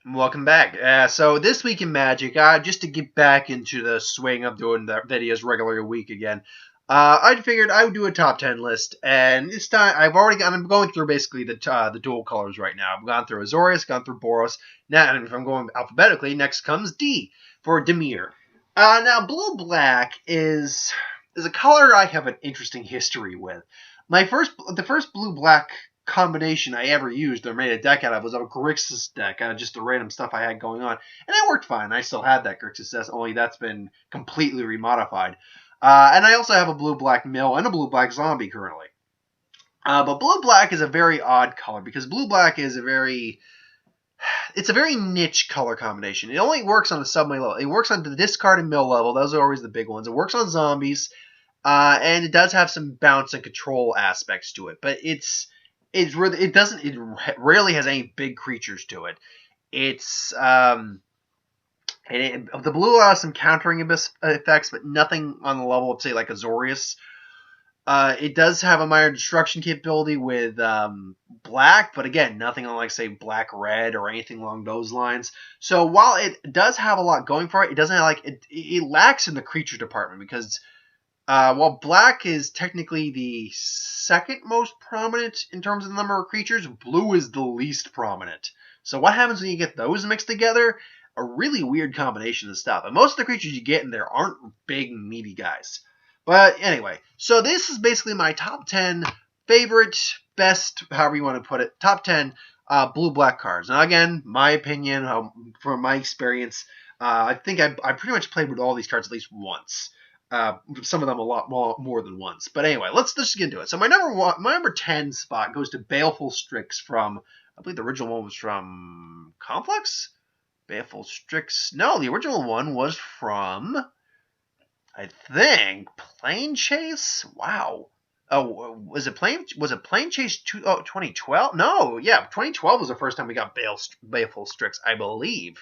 Welcome back. So this week in Magic, just to get back into the swing of doing the videos regularly a week again, I figured I would do a top 10 list, and this time I'm going through basically the dual colors right now. I've gone through Azorius, gone through Boros. Now, and if I'm going alphabetically, next comes D for Dimir. Now blue black is a color I have an interesting history with. The first blue black combination I ever used or made a deck out of was a Grixis deck out of just the random stuff I had going on. And it worked fine. I still had that Grixis deck, only that's been completely remodified. And I also have a blue-black mill and a blue-black zombie currently. But blue-black is a very odd color because blue-black is it's a very niche color combination. It only works on the subway level. It works on the discard and mill level. Those are always the big ones. It works on zombies, and it does have some bounce and control aspects to it. But it rarely has any big creatures to it. The blue allows some countering effects, but nothing on the level of say like Azorius. It does have a minor destruction capability with black, but again, nothing on like say black red or anything along those lines. So while it does have a lot going for it, it doesn't have it lacks in the creature department because while black is technically the second most prominent in terms of the number of creatures, blue is the least prominent. So what happens when you get those mixed together? A really weird combination of stuff. And most of the creatures you get in there aren't big, meaty guys. But anyway, so this is basically my top 10 favorite, best, however you want to put it, top 10 blue-black cards. Now again, my opinion, from my experience, I think I pretty much played with all these cards at least once. Some of them a lot more than once. But anyway, let's just get into it. So my number 10 spot goes to Baleful Strix from, I believe the original one was from Complex? Baleful Strix. No, the original one was from, I think, Plane Chase? Wow. Oh, was it Plane Chase 2012? No, yeah, 2012 was the first time we got Baleful Strix, I believe.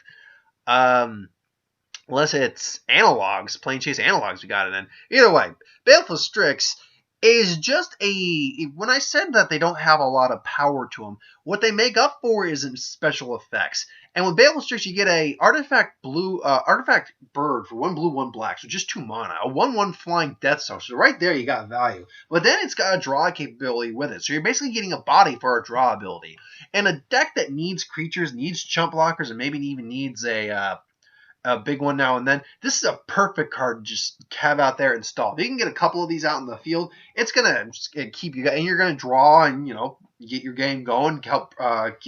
Unless it's analogs, Plane Chase analogs, we got it in. Either way, Baleful Strix is just when I said that they don't have a lot of power to them, what they make up for is in special effects. And with Baleful Strix, you get a artifact bird for 1 blue, 1 black, so just 2 mana, a 1/1 flying Death Star. So right there, you got value. But then it's got a draw capability with it, so you're basically getting a body for a draw ability. And a deck that needs creatures, needs chump blockers, and maybe even needs a big one now and then. This is a perfect card to just have out there installed. If you can get a couple of these out in the field, it's gonna keep you, and you're gonna draw and get your game going, help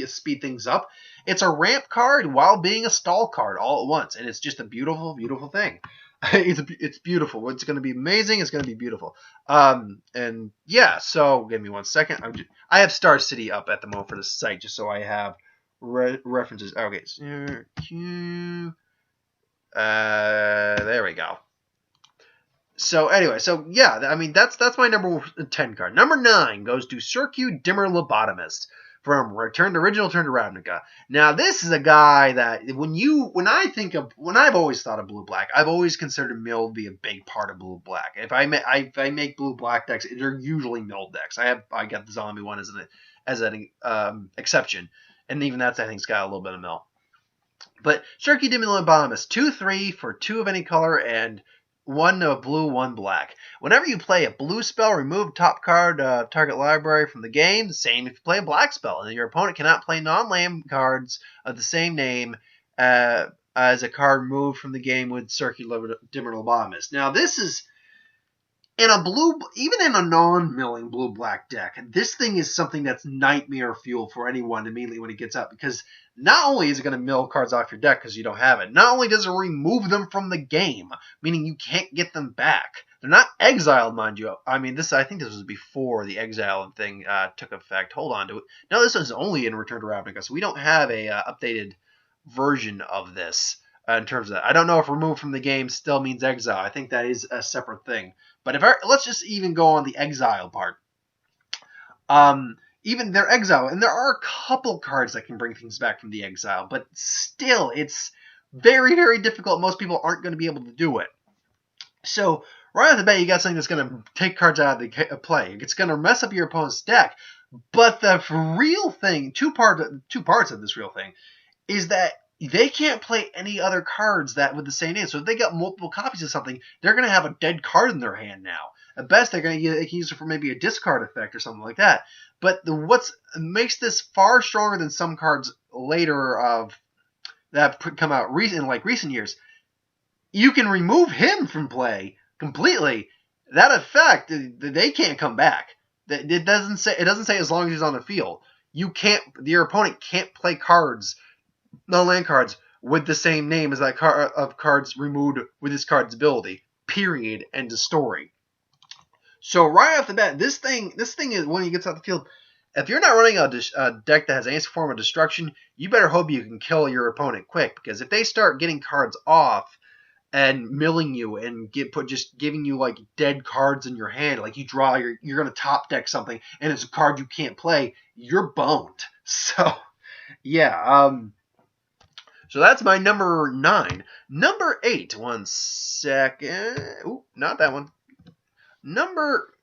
speed things up. It's a ramp card while being a stall card all at once, and it's just a beautiful, beautiful thing. It's beautiful. It's going to be amazing. It's going to be beautiful. And yeah, so give me 1 second. I have Star City up at the moment for the site, just so I have references. Okay, there we go. So anyway, so yeah, I mean that's my number 10 card. Number 9 goes to Circuit Dimir Lobotomist from Return to Ravnica. Now this is a guy that when I've always thought of blue black, I've always considered mill to be a big part of blue black. If I make blue black decks, they're usually mill decks. I got the zombie one as an exception, and even that's I think's got a little bit of mill. But Circuit Dimir Lobotomist, 2/3 for 2 of any color and 1 of blue, 1 black. Whenever you play a blue spell, remove top card target library from the game. The same if you play a black spell, and your opponent cannot play non-land cards of the same name as a card removed from the game with Circuit Dimir Lobotomist. Now this is even in a non-milling blue-black deck, this thing is something that's nightmare fuel for anyone immediately when it gets up, because not only is it going to mill cards off your deck because you don't have it, not only does it remove them from the game, meaning you can't get them back. They're not exiled, mind you. I mean, I think this was before the exile thing took effect. Hold on to it. No, this was only in Return to Ravnica, so we don't have a updated version of this. In terms of that, I don't know if removed from the game still means exile. I think that is a separate thing. But let's just even go on the exile part. Even their exile, and there are a couple cards that can bring things back from the exile, but still, it's very, very difficult. Most people aren't going to be able to do it. So right off the bat, you got something that's going to take cards out of the play. It's going to mess up your opponent's deck. But the real thing, two parts of this real thing, is that they can't play any other cards that with the same name. So if they got multiple copies of something, they're going to have a dead card in their hand now. At best, they can use it for maybe a discard effect or something like that. But what makes this far stronger than some cards later that have come out in recent years, you can remove him from play completely. That effect, they can't come back. It doesn't say as long as he's on the field. Your opponent can't play cards, no land cards, with the same name as that card of cards removed with this card's ability. Period. End of story. So right off the bat, this thing is when he gets out the field. If you're not running a deck that has any form of destruction, you better hope you can kill your opponent quick, because if they start getting cards off and milling you and just giving you like dead cards in your hand, like you draw, you're gonna top deck something and it's a card you can't play, you're boned. So yeah, so that's my number 9. Number 8. One second. Ooh, not that one. Number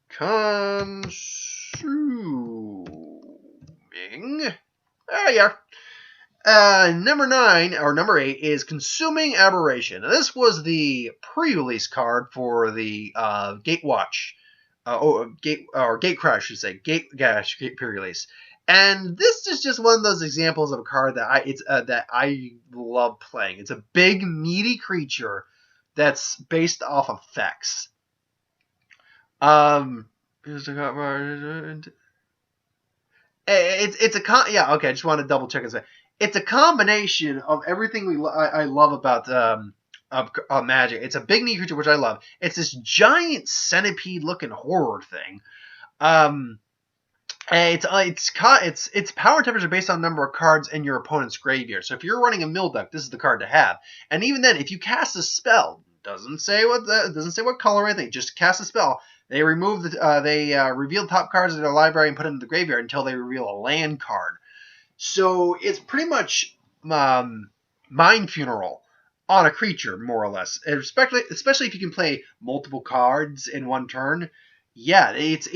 consuming. There you are. Number 9 or number 8 is Consuming Aberration. Now, this was the pre-release card for the Gatewatch, Gatecrash, should say, Gate pre-release. And this is just one of those examples of a card that I love playing. It's a big, meaty creature that's based off effects. It's a yeah. Okay, I just want to double check and say it's a combination of everything I love about of Magic. It's a big, meaty creature which I love. It's this giant centipede-looking horror thing. Its power tempers are based on the number of cards in your opponent's graveyard. So if you're running a mill deck, this is the card to have. And even then, if you cast a spell, doesn't say what color or anything, just cast a spell. They reveal the top cards of their library and put them in the graveyard until they reveal a land card. So it's pretty much Mind Funeral on a creature, more or less. Especially if you can play multiple cards in one turn. Yeah, it's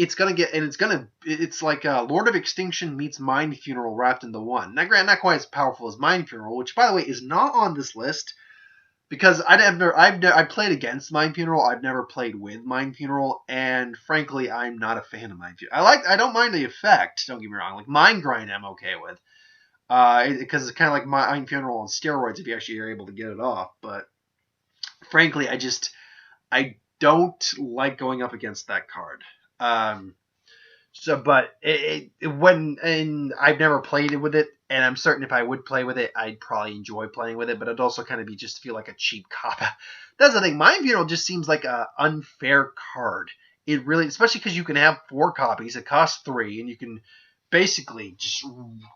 like Lord of Extinction meets Mind Funeral wrapped into one. Not quite as powerful as Mind Funeral, which by the way is not on this list because I played against Mind Funeral. I've never played with Mind Funeral, and frankly, I'm not a fan of Mind Funeral. I don't mind the effect. Don't get me wrong. Like Mind Grind, I'm okay with, because it's kind of like Mind Funeral on steroids if you actually are able to get it off. But frankly, I don't like going up against that card. But I've never played it with it, and I'm certain if I would play with it, I'd probably enjoy playing with it. But it'd also kind of just feel like a cheap cop. That's the thing. Mind Funeral just seems like an unfair card. It really, especially because you can have 4 copies. It costs 3, and you can basically just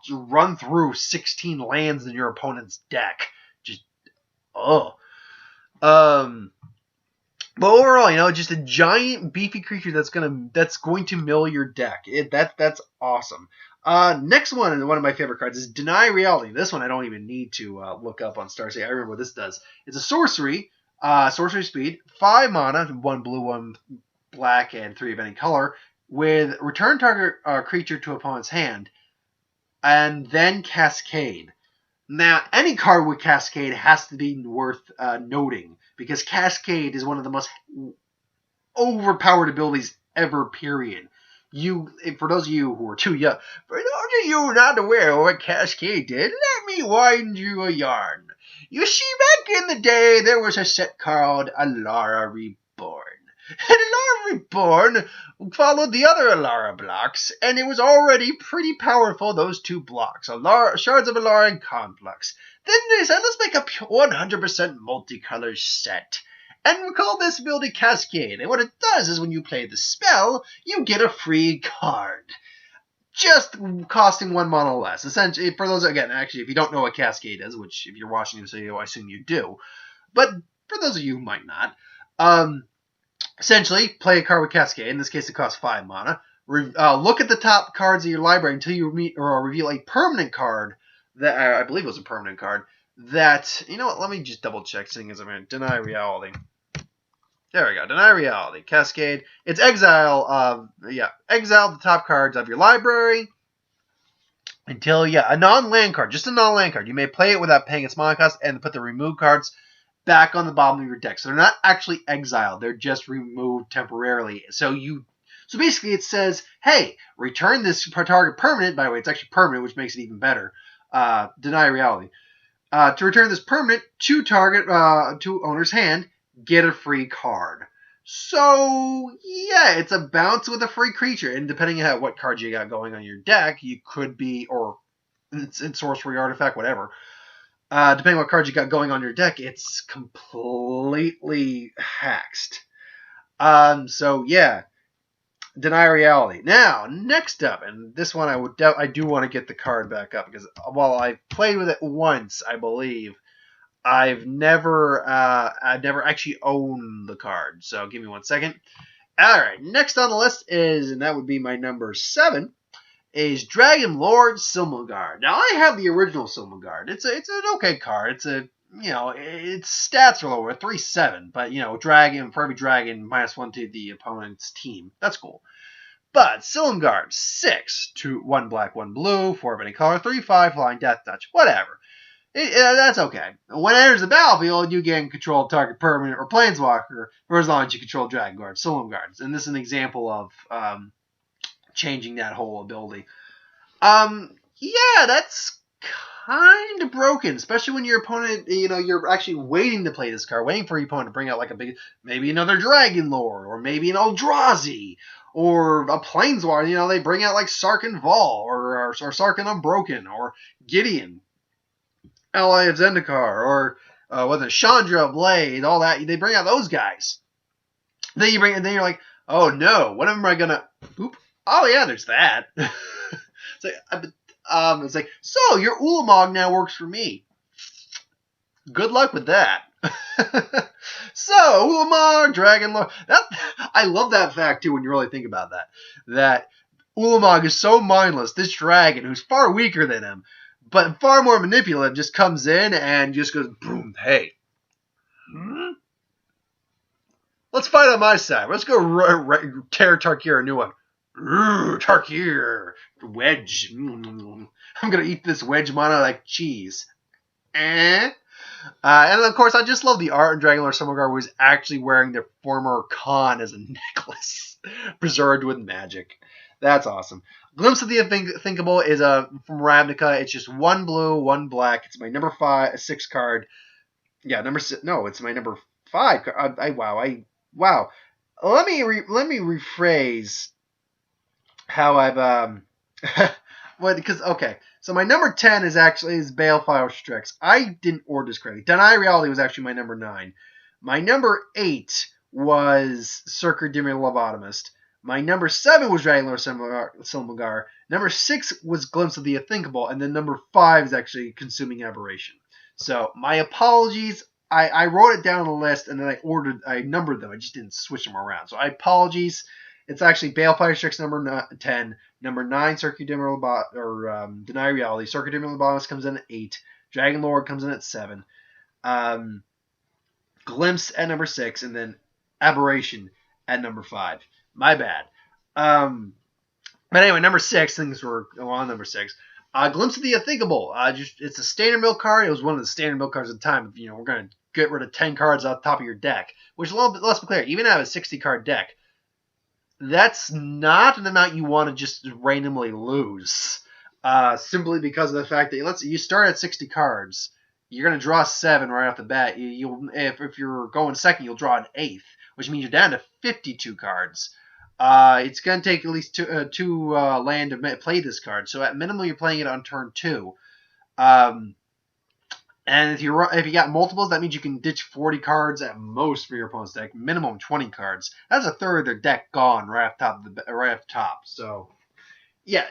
run through 16 lands in your opponent's deck. But overall, just a giant beefy creature that's going to mill your deck. That's awesome. Next one, and one of my favorite cards, is Deny Reality. This one I don't even need to look up on Starsea. I remember what this does. It's a sorcery speed, 5 mana, 1 blue, 1 black, and 3 of any color, with return target creature to opponent's hand, and then Cascade. Now, any card with Cascade has to be worth noting, because Cascade is one of the most overpowered abilities ever, period. For those of you who are too young, for those of you not aware of what Cascade did, let me wind you a yarn. You see, back in the day, there was a set called Alara Reborn. And Alara Reborn followed the other Alara blocks, and it was already pretty powerful, those 2 blocks, Shards of Alara and Complex. Then they said, let's make a 100% multicolor set. And we call this ability Cascade. And what it does is when you play the spell, you get a free card. Just costing 1 mana less. Essentially, for those, again, actually, if you don't know what Cascade is, which if you're watching this video, I assume you do. But for those of you who might not, essentially, play a card with Cascade. In this case, it costs 5 mana. Look at the top cards of your library until you reveal a permanent card that I believe was a permanent card. That, you know what, let me just double check, seeing as I'm going to Deny Reality. There we go, Deny Reality, Cascade. It's exile. Exile the top cards of your library. until, yeah, a non-land card, just a non-land card. You may play it without paying its mana cost and put the removed cards back on the bottom of your deck. So they're not actually exiled. They're just removed temporarily. So basically it says, hey, return this target permanent. By the way, it's actually permanent, which makes it even better. Deny reality. To return this permanent to owner's hand, get a free card. So, yeah, it's a bounce with a free creature. And depending on what cards you got going on your deck, you could be, or it's sorcery, artifact, whatever. Depending on what cards you got going on your deck, it's completely haxed. So, yeah, deny reality. Now, next up, and this one I do want to get the card back up, because while I played with it once, I believe, I've never actually owned the card. So give me 1 second. All right, next on the list is, and that would be my number 7, is Dragon Lord Silmulgard. Now I have the original Silmulgard. It's an okay card. It's its stats are lower, 3/7, but dragon for every dragon -1 to the opponent's team. That's cool. But Silmulgard, 6, 2, 1 black, 1 blue, 4 of any color, 3/5 flying, death touch, whatever. That's okay. When it enters the battlefield, you gain control of target permanent or planeswalker for as long as you control Dragon Guard, Silmulgard. And this is an example of changing that whole ability. Yeah, that's kind of broken, especially when your opponent, you're actually waiting to play this card, waiting for your opponent to bring out like maybe another Dragon Lord, or maybe an Eldrazi, or a Planeswalker. They bring out like Sarkhan Vol, or Sarkhan Unbroken, or Gideon, Ally of Zendikar, or whether Chandra, Blade, all that. They bring out those guys. Then you're like, oh no, what am I gonna? Oop. Oh yeah, there's that. It's like, so your Ulamog now works for me. Good luck with that. So Ulamog, Dragon Lord. I love that fact too when you really think about that. That Ulamog is so mindless. This dragon, who's far weaker than him, but far more manipulative, just comes in and just goes, boom, hey. Let's fight on my side. Let's go tear Tarkir a new one. Tarkir. Wedge. I'm going to eat this wedge mana like cheese. And of course, I just love the art in Dragon Lord Silmulgard, who is actually wearing their former Khan as a necklace, preserved with magic. That's awesome. Glimpse of the Unthinkable is from Ravnica. It's just 1 blue, 1 black. It's my number 6 card. Yeah, number 6. No, it's my number 5 card. Wow. Let me rephrase how I've because okay. So my number 10 is Baleful Strix. I didn't order this correctly. Deny Reality was actually my number 9. My number 8 was Circuit Dimir Lobotomist. My number 7 was Dragon Lord Silmulgard. Number 6 was Glimpse of the Unthinkable. And then number 5 is actually Consuming Aberration. So my apologies. I wrote it down on the list and then I numbered them. I just didn't switch them around. So I apologize. It's actually Baleful Strix number 10. Number 9, Circuit Dimir Deny Reality. Circuit Dimir Lobotomist comes in at 8. Dragon Lord comes in at 7. Glimpse at number 6. And then Aberration at number 5. My bad. But anyway, number 6, things were on number 6. Glimpse of the Unthinkable. It's a standard mill card. It was one of the standard mill cards at the time. We're going to get rid of 10 cards off the top of your deck. Which, let's be clear, even out of a 60-card deck, that's not an amount you want to just randomly lose. Simply because of the fact that you start at 60 cards, you're going to draw 7 right off the bat. If you're going second, you'll draw an 8th, which means you're down to 52 cards. It's going to take at least two land to play this card. So at minimum, you're playing it on turn 2. And if you got multiples, that means you can ditch 40 cards at most for your opponent's deck. Minimum 20 cards. That's a third of their deck gone right off the top. So, yeah,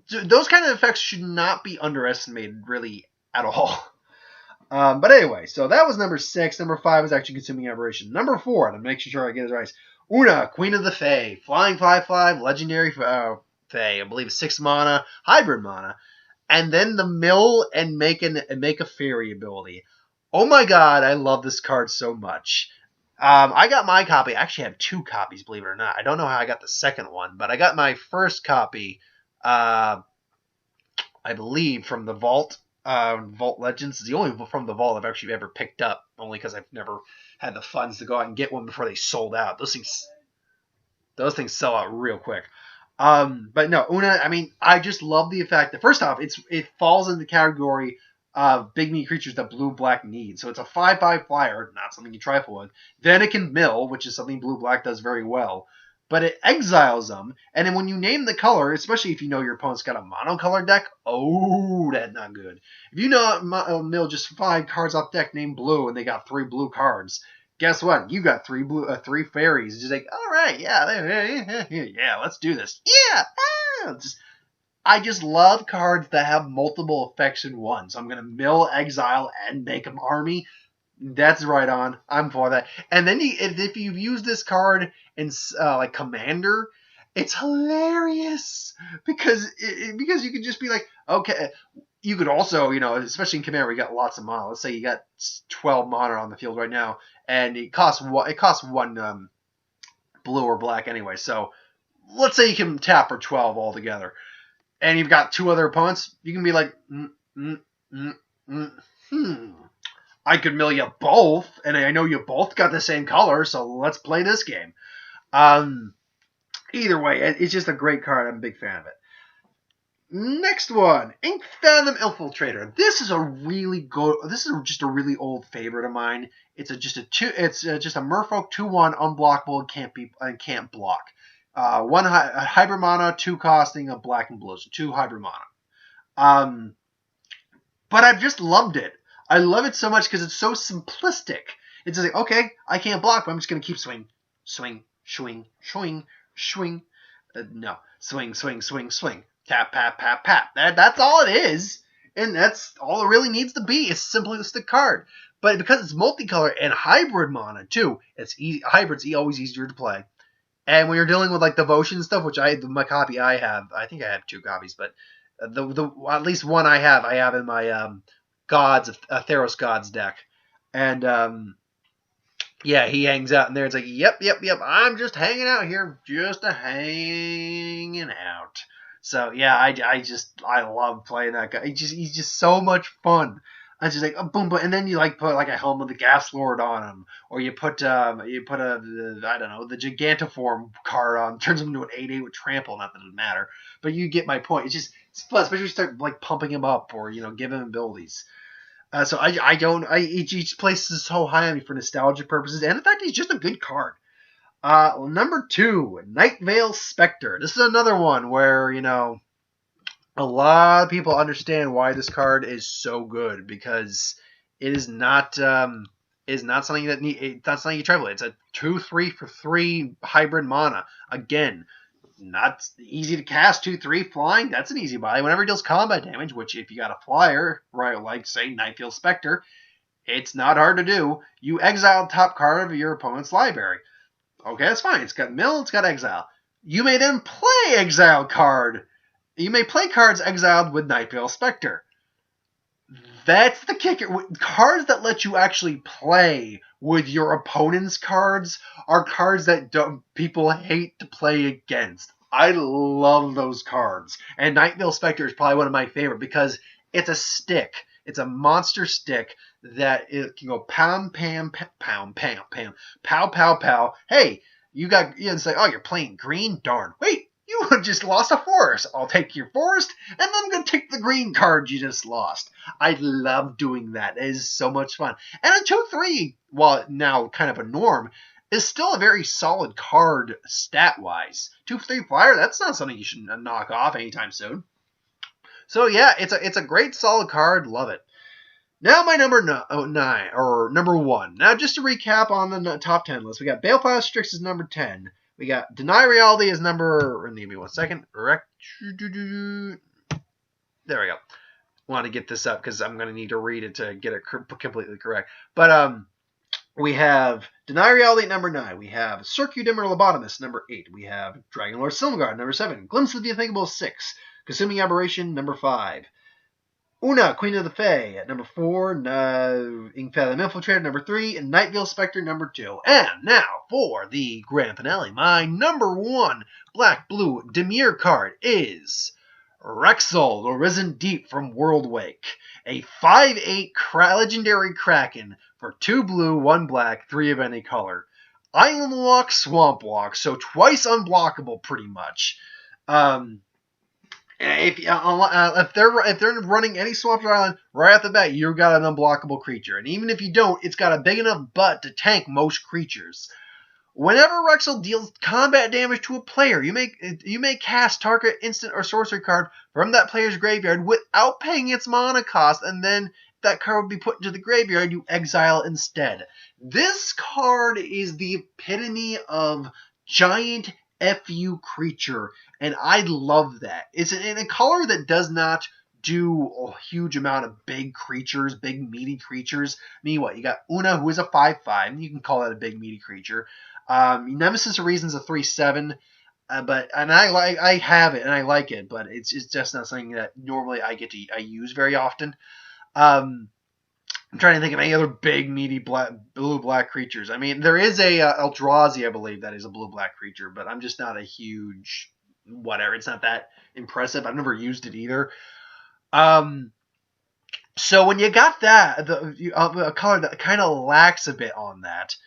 those kind of effects should not be underestimated really at all. But anyway, so that was number 6. Number 5 is actually Consuming Aberration. Number 4, and I'm making sure I get it right. Una, Queen of the Fae, flying 5/5, legendary Fae. I believe 6 mana, hybrid mana. And then the mill and make a fairy ability. Oh my god, I love this card so much. I got my copy. I actually have 2 copies, believe it or not. I don't know how I got the second one, but I got my first copy. I believe, from the Vault. Vault Legends is the only from the Vault I've actually ever picked up, only because I've never had the funds to go out and get one before they sold out. Those things sell out real quick. But no, Una, I mean, I just love the fact that, first off, it falls in the category of big meat creatures that blue-black need. So it's a 5/5 flyer, not something you trifle with. Then it can mill, which is something blue-black does very well. But it exiles them, and then when you name the color, especially if you know your opponent's got a monocolor deck, oh, that's not good. If you know mill just 5 cards off deck named blue, and they got 3 blue cards, guess what? You got 3 fairies. It's just like, all right, yeah, let's do this. Yeah, I just love cards that have multiple effects in one. So I'm gonna mill, exile, and make them army. That's right on. I'm for that. And then if you've used this card in like Commander, it's hilarious because you can just be like, okay. You could also, especially in Commander, we got lots of mana. Let's say you got 12 mana on the field right now, and it costs one blue or black anyway. So let's say you can tap for 12 altogether, and you've got 2 other opponents. You can be like, I could mill you both, and I know you both got the same color, so let's play this game. Either way, it's just a great card. I'm a big fan of it. Next one, Ink Fathom Infiltrator. This is just a really old favorite of mine. It's just a Merfolk 2/1 unblockable and can't block. One hybrid mana, 2 costing of black and blue, so 2 hybrid mana. But I've just loved it. I love it so much because it's so simplistic. It's just like, okay, I can't block, but I'm just gonna keep swing. Swing. No, swing. Tap. That's all it is, and that's all it really needs to be. It's a simplistic card, but because it's multicolor and hybrid mana too, it's easy. Hybrid's always easier to play. And when you're dealing with like devotion stuff, which my copy I have, I think I have 2 copies, but the at least one I have in my Theros Gods deck, and yeah, he hangs out in there. It's like, yep. I'm just hanging out here, just hanging out. So yeah, I love playing that guy. He's just so much fun. I just like boom, and then you like put like a Helm of the Gas Lord on him, or you put I don't know, the Gigantiform card on, turns him into an 8/8 with trample. Not that it matter, but you get my point. It's fun, especially if you start like pumping him up or give him abilities. So each place is so high on me for nostalgia purposes, and in fact, he's just a good card. Number 2, Nightmill Specter. This is another one where, a lot of people understand why this card is so good, because it is not something it's not something you travel. It's a 2/3 for 3 hybrid mana. Again, not easy to cast. 2/3 flying. That's an easy buy. Whenever it deals combat damage, which if you got a flyer, right, like say Nightmill Specter, it's not hard to do. You exile the top card of your opponent's library. Okay, that's fine. It's got mill, it's got exile. You may then play exile card. You may play cards exiled with Nightmill Specter. That's the kicker. Cards that let you actually play with your opponent's cards are cards that people hate to play against. I love those cards. And Nightmill Specter is probably one of my favorite because it's a stick. It's a monster stick that it can go pound, pam, pound, pam, pam, pow, pow, pow. Hey, it's like, oh, you're playing green? Darn. Wait, you just lost a forest. I'll take your forest, and then I'm going to take the green card you just lost. I love doing that. It is so much fun. And a 2/3, while now kind of a norm, is still a very solid card stat-wise. 2/3 flyer, that's not something you should knock off anytime soon. So yeah, it's a great solid card. Love it. Now my number 1. Now just to recap on the top 10 list, we got Baleful Strix is number 10. We got Deny Reality is number. Give me 1 second. There we go. Want to get this up because I'm going to need to read it to get it completely correct. But we have Deny Reality at number 9. We have Circuit Dimir Lobotomist number 8. We have Dragon Lord Silmgard number 7. Glimpse of the Unthinkable 6. Consuming Aberration number 5. Una, Queen of the Fae at number 4, Ink Fathom Infiltrator number 3, and Nightmill Specter number 2. And now for the grand finale. My number 1 black-blue Dimir card is Rexel, the Risen Deep from Worldwake. A 5/8 legendary Kraken for 2 blue, 1 black, 3 of any color. Island Walk, Swamp Walk, so twice unblockable pretty much. If they're running any Swamp Island right off the bat, you've got an unblockable creature. And even if you don't, it's got a big enough butt to tank most creatures. Whenever Rexel deals combat damage to a player, you may cast target instant or sorcery card from that player's graveyard without paying its mana cost, and then that card would be put into the graveyard. You exile instead. This card is the epitome of giant FU creature, and I love that. It's in a color that does not do a huge amount of big creatures, big meaty creatures. I mean, what, you got Una, who is a 5/5, you can call that a big meaty creature. Nemesis of Reason's a 3/7, I have it and I like it, but it's just not something that normally I use very often. I'm trying to think of any other big meaty blue black creatures. I mean, there is a Eldrazi, I believe, that is a blue black creature, but I'm just not a huge whatever. It's not that impressive. I've never used it either. So when you got that, a color that kind of lacks a bit on that.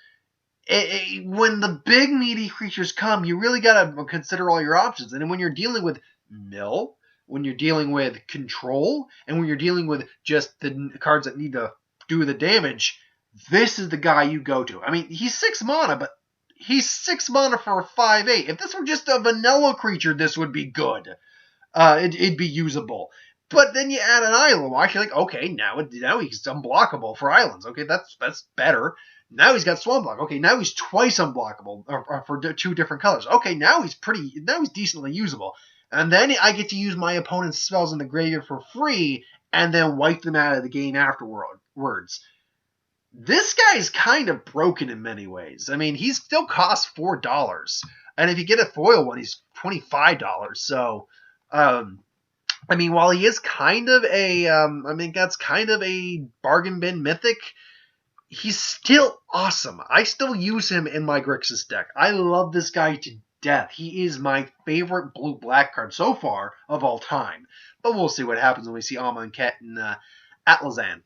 When the big meaty creatures come, you really got to consider all your options. And when you're dealing with mill, when you're dealing with control, and when you're dealing with just the cards that need to do the damage, this is the guy you go to. I mean, he's 6 mana, but he's 6 mana for a 5/8. If this were just a vanilla creature, this would be good. It'd be usable. But then you add an island watch, you're like, okay, now he's unblockable for islands. Okay, that's better. Now he's got Swamp Block. Okay, now he's twice unblockable for 2 different colors. Okay, now he's decently usable. And then I get to use my opponent's spells in the graveyard for free and then wipe them out of the game afterwards. This guy's kind of broken in many ways. I mean, he still costs $4. And if you get a foil one, he's $25. So, I mean, while he is kind of that's kind of a bargain bin mythic, he's still awesome. I still use him in my Grixis deck. I love this guy to death. He is my favorite blue-black card so far of all time. But we'll see what happens when we see Amonkhet and Atlazan.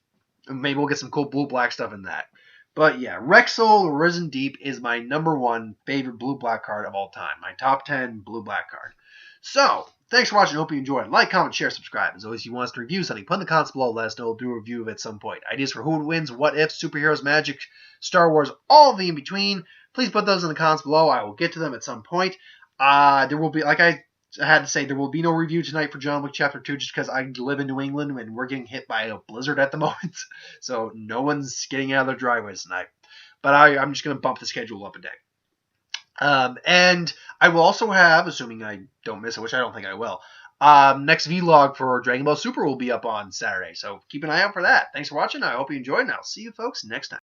Maybe we'll get some cool blue-black stuff in that. But yeah, Rexel Risen Deep is my #1 favorite blue-black card of all time. My top 10 blue-black card. So, thanks for watching. I hope you enjoyed. Like, comment, share, subscribe. As always, if you want us to review something, put in the comments below. Let us know. We'll do a review of it at some point. Ideas for who wins, what if, superheroes, magic, Star Wars, all of the in between. Please put those in the comments below. I will get to them at some point. There will be, like I had to say, there will be no review tonight for John Wick Chapter 2 just because I live in New England and we're getting hit by a blizzard at the moment. So no one's getting out of their driveways tonight. But I'm just going to bump the schedule up a day. And I will also have, assuming I don't miss it, which I don't think I will, next vlog for Dragon Ball Super will be up on Saturday. So keep an eye out for that. Thanks for watching. I hope you enjoyed, and I'll see you folks next time.